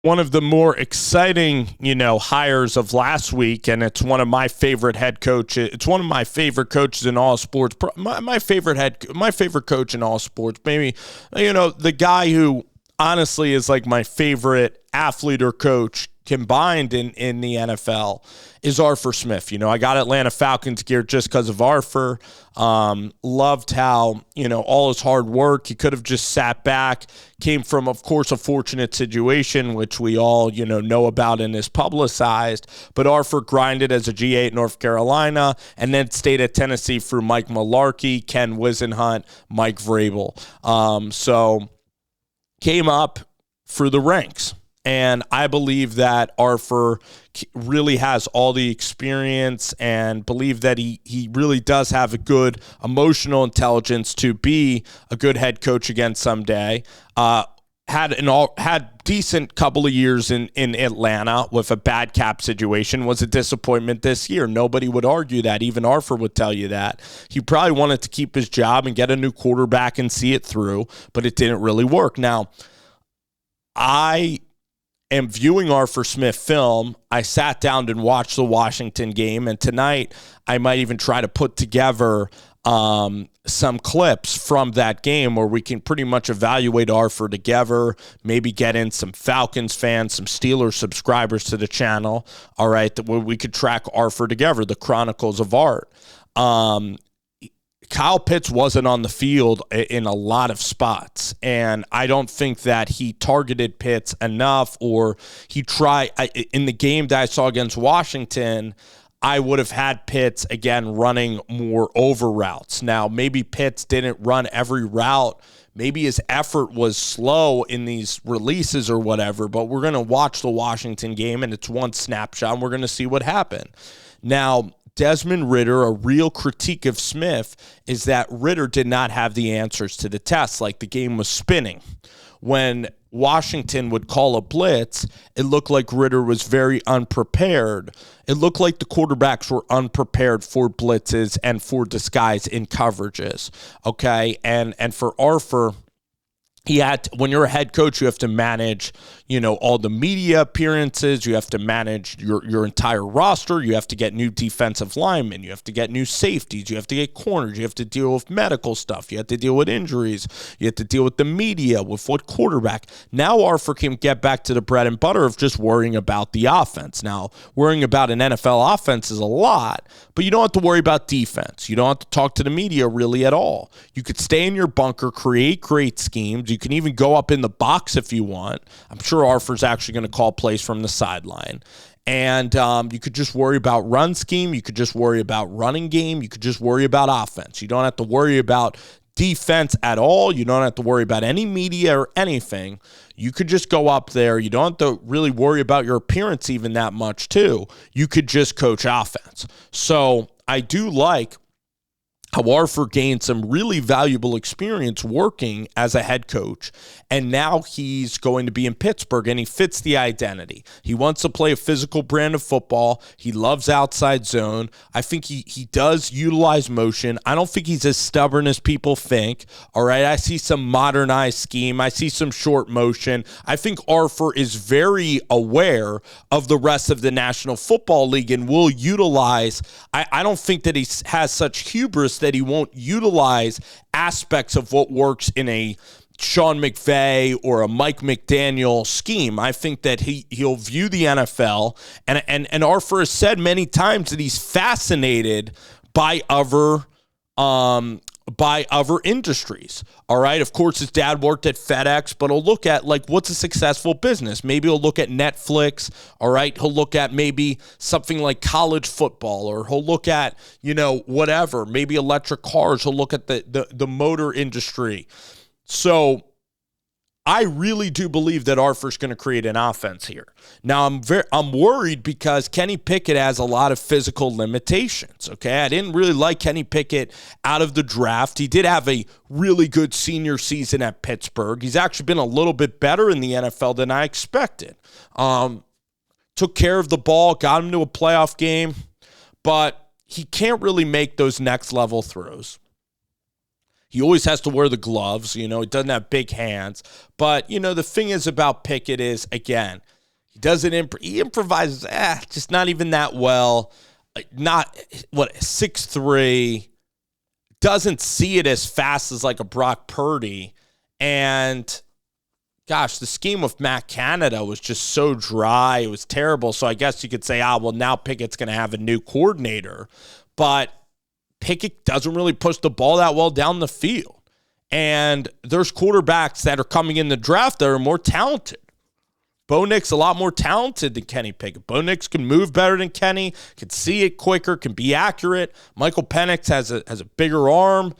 one of the more exciting, hires of last week, and it's one of my favorite head coaches. It's one of my favorite coaches in all sports. My favorite coach in all sports. Maybe, the guy who honestly is like my favorite athlete or coach combined in the NFL is Arthur Smith. I got Atlanta Falcons gear just because of Arthur. Loved how, all his hard work, he could have just sat back, came from, of course, a fortunate situation, which we all, know about and is publicized. But Arthur grinded as a GA at North Carolina and then stayed at Tennessee through Mike Mularkey, Ken Wisenhunt, Mike Vrabel. So came up through the ranks. And I believe that Arthur really has all the experience and believe that he really does have a good emotional intelligence to be a good head coach again someday. Had decent couple of years in Atlanta with a bad cap situation, was a disappointment this year. Nobody would argue that. Even Arthur would tell you that. He probably wanted to keep his job and get a new quarterback and see it through, but it didn't really work. Now, I am viewing Arthur Smith film. I sat down and watched the Washington game, and tonight I might even try to put together some clips from that game where we can pretty much evaluate Arthur together, maybe get in some Falcons fans, some Steelers subscribers to the channel, all right, that we could track Arthur together, the Chronicles of Art. Kyle Pitts wasn't on the field in a lot of spots, and I don't think that he targeted Pitts enough, or he tried in the game that I saw against Washington. I would have had Pitts again running more over routes. Now, maybe Pitts didn't run every route. Maybe his effort was slow in these releases or whatever, but we're going to watch the Washington game, and it's one snapshot, and we're going to see what happened. Now, Desmond Ridder, a real critique of Smith is that Ridder did not have the answers to the test. Like, the game was spinning. When Washington would call a blitz, it looked like Ridder was very unprepared. It looked like the quarterbacks were unprepared for blitzes and for disguise in coverages. Okay, and for Arthur, when you're a head coach, you have to manage, all the media appearances. You have to manage your entire roster. You have to get new defensive linemen. You have to get new safeties. You have to get corners. You have to deal with medical stuff. You have to deal with injuries. You have to deal with the media, with what quarterback. Now Arthur can get back to the bread and butter of just worrying about the offense. Now, worrying about an NFL offense is a lot, but you don't have to worry about defense. You don't have to talk to the media really at all. You could stay in your bunker, create great schemes. You can even go up in the box if you want. I'm sure Arthur's actually going to call plays from the sideline. And you could just worry about run scheme. You could just worry about running game. You could just worry about offense. You don't have to worry about defense at all. You don't have to worry about any media or anything. You could just go up there. You don't have to really worry about your appearance even that much, too. You could just coach offense. So I do like how Arthur gained some really valuable experience working as a head coach, and now he's going to be in Pittsburgh, and he fits the identity. He wants to play a physical brand of football. He loves outside zone. I think he does utilize motion. I don't think he's as stubborn as people think, all right? I see some modernized scheme. I see some short motion. I think Arthur is very aware of the rest of the National Football League and will utilize. I don't think that he has such hubris that he won't utilize aspects of what works in a Sean McVay or a Mike McDaniel scheme. I think that he'll view the NFL, and Arthur has said many times that he's fascinated by other industries. All right. Of course, his dad worked at FedEx, but he'll look at what's a successful business. Maybe he'll look at Netflix. All right. He'll look at maybe something like college football, or he'll look at, whatever, maybe electric cars. He'll look at the motor industry. So I really do believe that Arthur's going to create an offense here. Now, I'm worried because Kenny Pickett has a lot of physical limitations, okay? I didn't really like Kenny Pickett out of the draft. He did have a really good senior season at Pittsburgh. He's actually been a little bit better in the NFL than I expected. Took care of the ball, got him to a playoff game, but he can't really make those next level throws. He always has to wear the gloves. He doesn't have big hands. But, the thing is about Pickett is, again, he improvises, just not even that well. Not, 6'3", doesn't see it as fast as like a Brock Purdy. And gosh, the scheme of Matt Canada was just so dry. It was terrible. So I guess you could say, well, now Pickett's going to have a new coordinator. But Pickett doesn't really push the ball that well down the field. And there's quarterbacks that are coming in the draft that are more talented. Bo Nix a lot more talented than Kenny Pickett. Bo Nix can move better than Kenny, can see it quicker, can be accurate. Michael Penix has a bigger arm.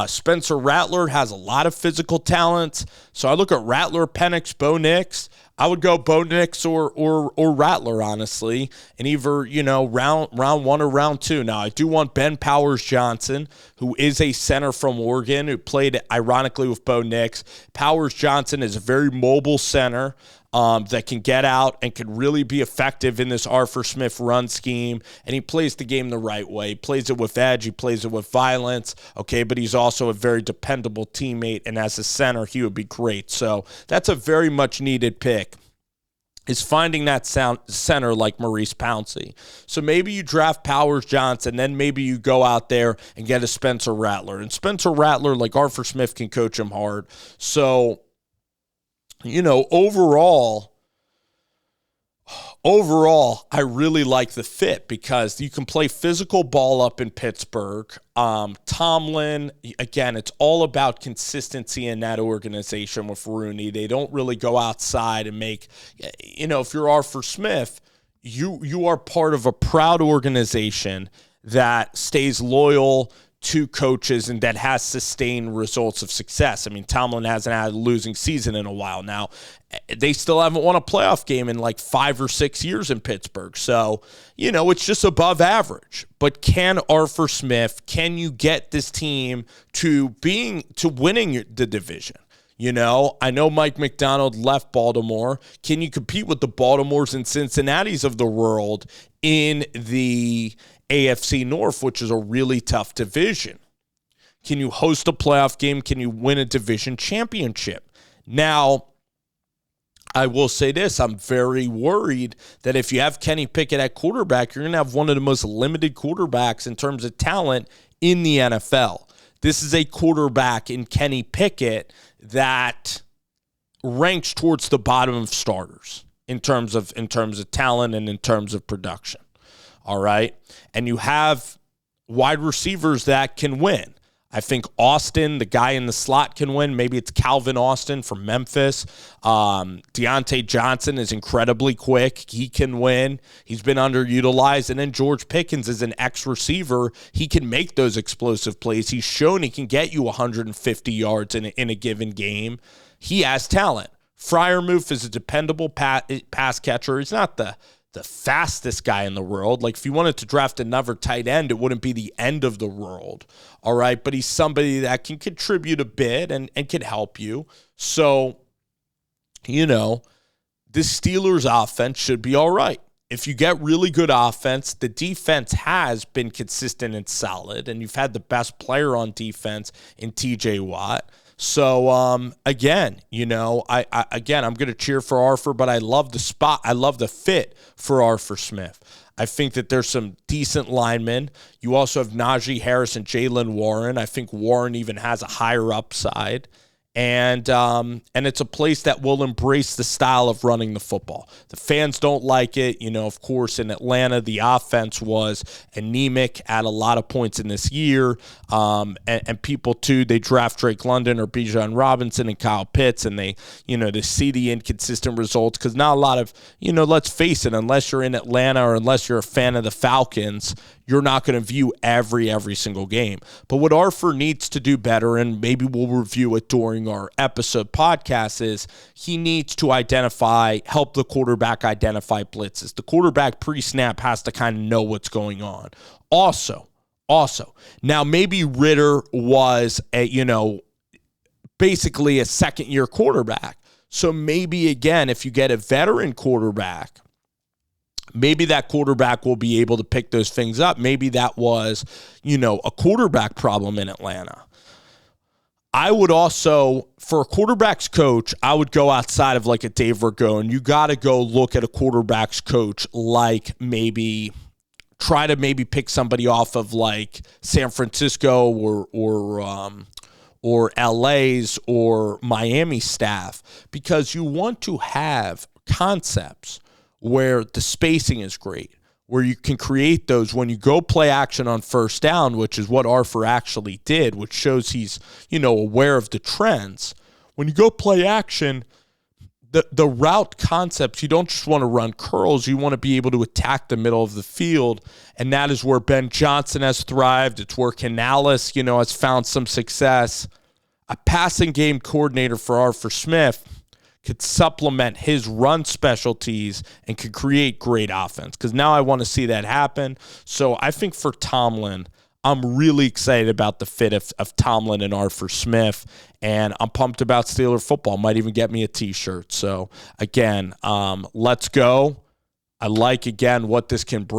Spencer Rattler has a lot of physical talents. So I look at Rattler, Penix, Bo Nix. I would go Bo Nix or Rattler, honestly, and either, round one or round two. Now, I do want Ben Powers-Johnson, who is a center from Oregon, who played, ironically, with Bo Nix. Powers-Johnson is a very mobile center that can get out and can really be effective in this Arthur Smith run scheme, and he plays the game the right way. He plays it with edge. He plays it with violence, okay, but he's also a very dependable teammate, and as a center, he would be great. So that's a very much needed pick, is finding that center like Maurice Pouncey. So maybe you draft Powers-Johnson, then maybe you go out there and get a Spencer Rattler. And Spencer Rattler, like Arthur Smith, can coach him hard. So, overall, I really like the fit because you can play physical ball up in Pittsburgh. Tomlin, again, it's all about consistency in that organization with Rooney. They don't really go outside and make, if you're Arthur Smith, you are part of a proud organization that stays loyal to coaches and that has sustained results of success. I mean, Tomlin hasn't had a losing season in a while now. They still haven't won a playoff game in like 5 or 6 years in Pittsburgh. So, it's just above average. But can you get this team to winning the division? I know Mike McDonald left Baltimore. Can you compete with the Baltimores and Cincinnatis of the world in the AFC North, which is a really tough division? Can you host a playoff game? Can you win a division championship? Now, I will say this. I'm very worried that if you have Kenny Pickett at quarterback, you're going to have one of the most limited quarterbacks in terms of talent in the NFL. This is a quarterback in Kenny Pickett that ranks towards the bottom of starters in terms of talent and in terms of production. All right. And you have wide receivers that can win. I think Austin, the guy in the slot, can win. Maybe it's Calvin Austin from Memphis. Deontay Johnson is incredibly quick. He can win. He's been underutilized. And then George Pickens is an ex-receiver. He can make those explosive plays. He's shown he can get you 150 yards in a given game. He has talent. Freiermuth is a dependable pass catcher. He's not the fastest guy in the world. Like, if you wanted to draft another tight end, it wouldn't be the end of the world. All right. But he's somebody that can contribute a bit and can help you. So, the Steelers offense should be all right. If you get really good offense, the defense has been consistent and solid, and you've had the best player on defense in TJ Watt. So, again, I'm going to cheer for Arthur, but I love the spot. I love the fit for Arthur Smith. I think that there's some decent linemen. You also have Najee Harris and Jaylen Warren. I think Warren even has a higher upside. And it's a place that will embrace the style of running the football. The fans don't like it. Of course, in Atlanta, the offense was anemic at a lot of points in this year. And people, too, they draft Drake London or Bijan Robinson and Kyle Pitts, and they see the inconsistent results because not a lot of, let's face it, unless you're in Atlanta or unless you're a fan of the Falcons, you're not going to view every single game. But what Arthur needs to do better, and maybe we'll review it during our episode podcast, is he needs to help the quarterback identify blitzes. The quarterback pre-snap has to kind of know what's going on. Also, now maybe Ritter was basically a second-year quarterback. So maybe, again, if you get a veteran quarterback, maybe that quarterback will be able to pick those things up. Maybe that was, a quarterback problem in Atlanta. I would also, for a quarterback's coach, I would go outside of like a Dave Ragone. You got to go look at a quarterback's coach like maybe try to maybe pick somebody off of like San Francisco or LA's or Miami staff, because you want to have concepts where the spacing is great, where you can create those when you go play action on first down, which is what Arthur actually did, which shows he's, aware of the trends. When you go play action, the route concepts, you don't just want to run curls, you want to be able to attack the middle of the field, and that is where Ben Johnson has thrived. It's where Canales, has found some success. A passing game coordinator for Arthur Smith could supplement his run specialties and could create great offense, because now I want to see that happen. So I think for Tomlin, I'm really excited about the fit of Tomlin and Arthur Smith, and I'm pumped about Steeler football. Might even get me a T-shirt. So, again, let's go. I like, again, what this can bring.